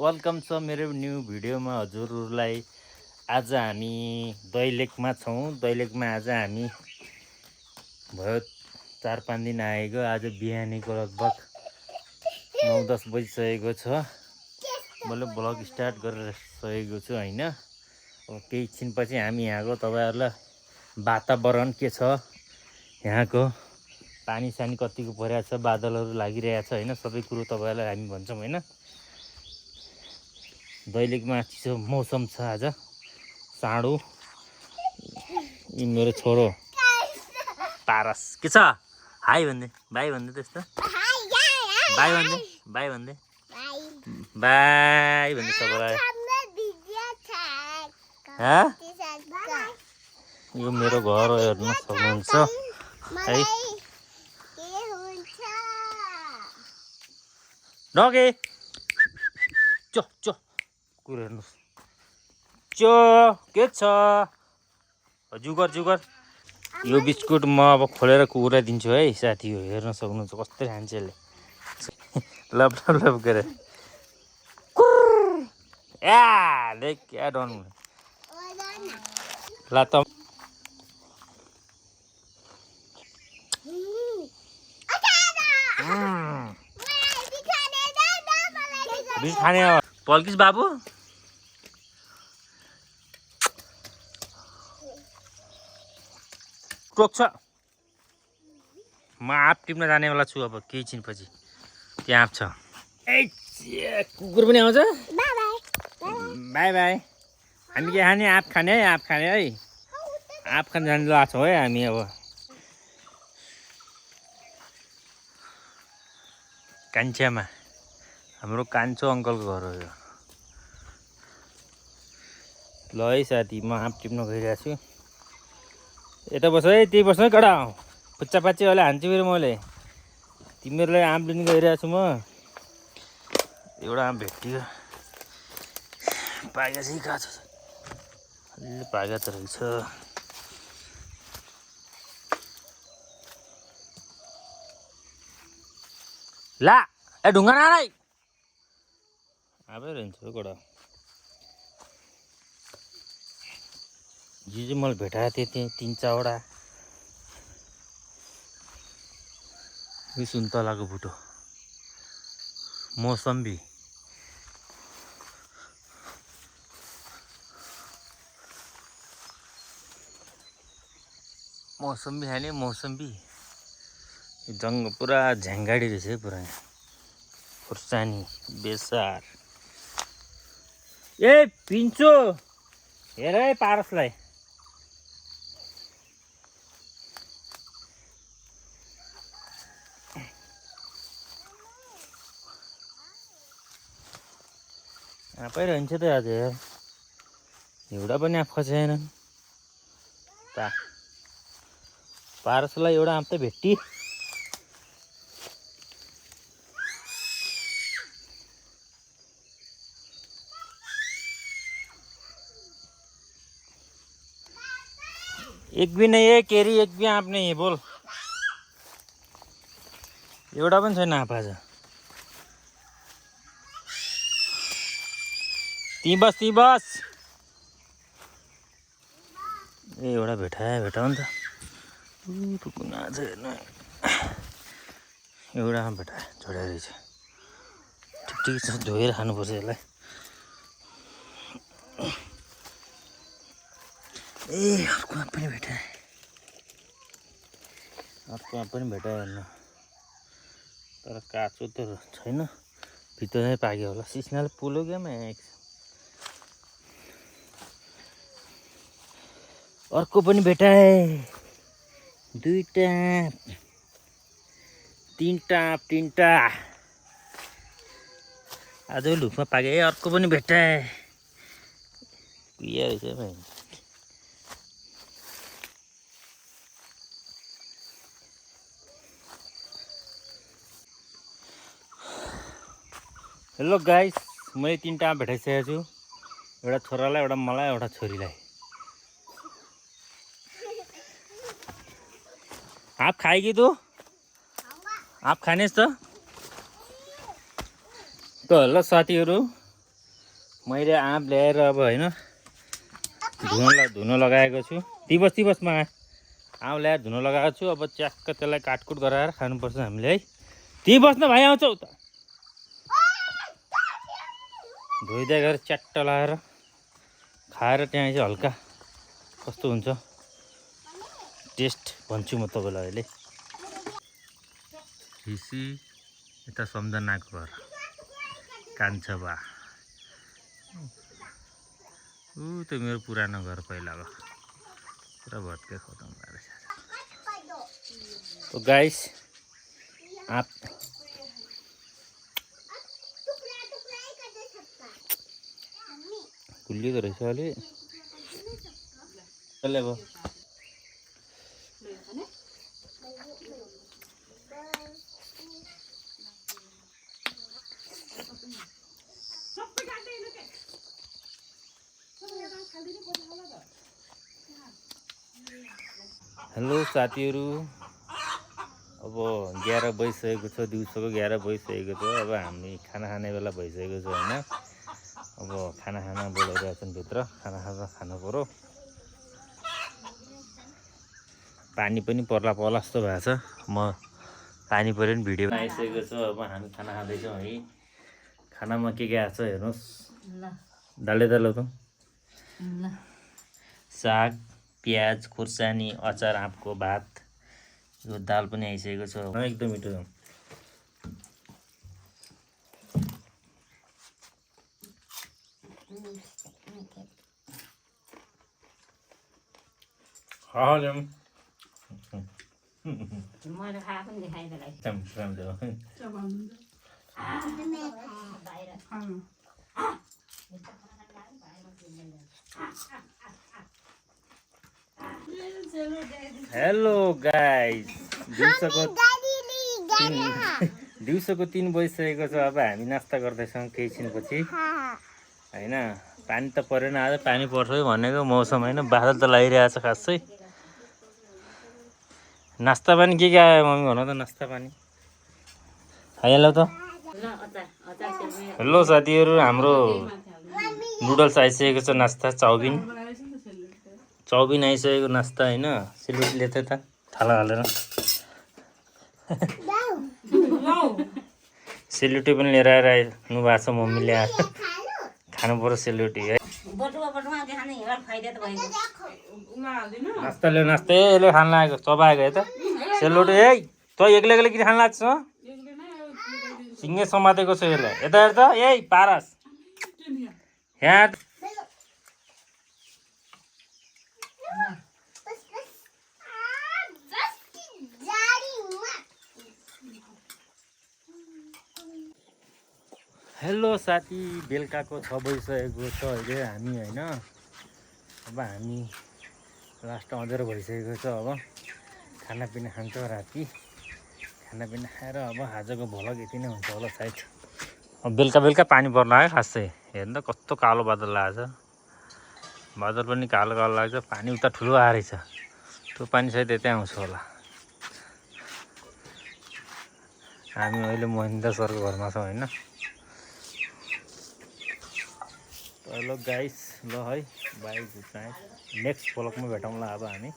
Welcome छ मेरो new भिडियोमा हजुरहरूलाई। आज हामी दैलेखमा छौँ। दैलेखमा आज हामी भयो 4-5 दिन आएको। आज बिहानीको लगभग 9-10 बजिसकेको छ। मैले ब्लग स्टार्ट गरेर सकेको छु हैन। अब केही एकछिनपछि हामी यहाँको तपाईहरुलाई वातावरण के छ, यहाँको पानी सानी कतिको परिरहेको छ, बादलहरू लागिरहेको छ हैन, सबै कुरो तपाईहरुलाई हामी भन्छौँ हैन। दैलेखमा चिसो मौसम छ आज। साँडो यी मेरो छोरो पारस के छ, हाई भन्दै, बाई भन्दै त्यस्तो, बाई भन्दै, बाई भन्दै, बाई भन्दै सबैलाई। यो मेरो घर हो, हेर्न सक्नुहुन्छ है। डगे चो चो कुकुर हेर्नुहोस्, चो के छ, जुगर जुगर। यो बिस्कुट म अब खोलेर कुकुरलाई दिन्छु है साथी। हो हेर्न सक्नुहुन्छ कस्तो खान्छ यसले, लब लब लब गरेर। या देख क्या डन ला त बिस खाने हो पल्किस बाबु। टोक्छ। म आँप टिप्न जानेवाला छु अब केही छिनपछि। त्यहाँ आँप छ। ए कुकुर पनि आउँछ। By by. हामी के खाने, आँप खाने है, आँप खाने है। आँप खान जानु लाग्छ है हामी अब। कान्छ्यामा हाम्रो कान्छो अङ्कलको घर हो यो। ल है साथी, म आँप टिप्न गइरहेको छु। यता बस है, त्यही बस्नु है कडा। पुच्चा पाच्ची अहिले हान्छु फेरि मैले। तिमीहरूलाई आँप लिन गइरहेको छु म। एउटा आँप भेटियो, पाकेको चाहिँ काँचो छ, अलि पाकेको त रहेछ। ला ए ढुङ्गा नाराई आफै रहन्छ कडा। जो चाहिँ मैले भेटाएको थिएँ त्यहाँ 3-4वटा। यो सुन्तलाको बुटो, मौसम्बी, मौसम्बी खाने मौसम्बी। जङ्ग पुरा झ्याङ्गाडी रहेछ है पुरा। खुर्सानी, बेसार। ए पिन्चो हेर है पारसलाई। आँपै रहन्छ त आज यार, एउटा पनि आँप खसेन त। पारसलाई एउटा आँप त भेटी। एक भी नहीं है केरी, एक भी आँप नहीं है बोल। एउटा पनि छैन आँप आज। ती बस ती बस। ए एउटा भेटायो नि त। कुन आज हेर्नु, एउटा आँप भेटायो, छोडेर रहेछ। ठिक छ, धोएर खानुपर्छ यसलाई। ए अर्को आँप पनि भेटाएँ, अर्को आँप पनि भेटायो हेर्नु। तर काँचो त छैन, भित्रै पाक्यो होला। सिस्नाले पोल्यो क्या म्याक्स। अर्को पनि भेटाएँ, 2टा, 3टा, 3टा आज लुकमा पाके। अर्को पनि भेटाएँ, कुहिया रहेछ भाइ। हेलो गाइस, मैले 3टा आँप भेटाइसकेको छु। एउटा छोरालाई, एउटा मलाई, एउटा छोरीलाई। आँप खाए कि तँ? आँप खानेस् त? ल साथीहरू, मैले आँप ल्याएर अब होइन धुन लगाएको छु। तिबसमा आँप ल्याएर धुन लगाएको छु। अब च्याक्क त्यसलाई काटकुट गराएर खानुपर्छ हामीले है। ती बस्न भाइ आउँछौ त धोइदिया गरेर च्याट्ट लाएर खाएर त्यहाँ चाहिँ हल्का कस्तो हुन्छ टेस्ट भन्छु म तपाईँलाई अहिले। हिसी यता सम्झनाको घर कान्छा बा त्यो मेरो पुरानो घर पहिलाको पुरा भत्के खतम भएर छ। तो गाइस आप गुलिएको रहेछ अलि चले अब हेलो साथीहरू, अब 11 बजिसकेको छ, दिउँसोको 11 बजिसकेको छ। अब हामी खाना खाने बेला भइसकेको छ होइन। अब खाना बोलाइरहेको छन् भित्र, खाना खानु पर्यो। पानी पनि पर्ला जस्तो भएको छ। म पानी पऱ्यो नि भिडियो आइसकेको छ। अब हामी खाना खाँदैछौँ है। खानामा के आएको छ हेर्नुहोस्। डाले त ल त साग, प्याज, खुर्सानी, अचार, आँपको भात, यो दाल पनि आइसकेको छ। एकदम मिठो छ। मैले खाएको पनि देखाइदिएँ। हेलो गाइस, दिउँसोको 3 बजिसकेको छ। अब हामी नास्ता गर्दैछौँ केही छिनपछि होइन। पानी त परेन आज, पानी पर्छ भनेको मौसम होइन, बादल त लागिरहेको छ खासै। नास्ता पानी के आयो मम्मी भन त? नास्ता पानी खाइहाल्यो त। हेलो साथीहरू, हाम्रो नुडल्स आइसकेको छ। नास्ता चाउबिन आइसकेको नास्ता होइन। सेलरोटीले त थाला हालेर सेलरोटी पनि लिएर आइरहनु भएको छ मम्मीले। आएर खानु पर्यो सेलरोटी है। नास्ता ल्यायो, नास्ता यसले खान लागेको चबाएको है त सेलरोटी। है त एक्लै किन खान लाग्छ? सिङ्गे समातेको छ यसलाई। यता हेर त, यही पारस यहाँ। हेलो साथी, बेलुकाको 6 बजिसकेको छ अहिले हामी होइन। अब हामी लास्ट अँधेरो भइसकेको छ। अब खानापिना खान्छौँ राति। खानापिना खाएर अब आजको भ्लग यति नै हुन्छ होला सायद। अब बेलुका पानी पर्ला है खासै। हेर्नु त कस्तो कालो बादल लागेको छ। बादल पनि कालो लाग्छ। पानी उता ठुलो आएर छ। त्यो पानी सायद यतै आउँछ होला। हामी अहिले महेन्द्र सरको घरमा छौँ होइन। हेलो गाइस, ल है बाई, गुड नाइट। नेक्स्ट भ्लगमा भेटौँला अब हामी।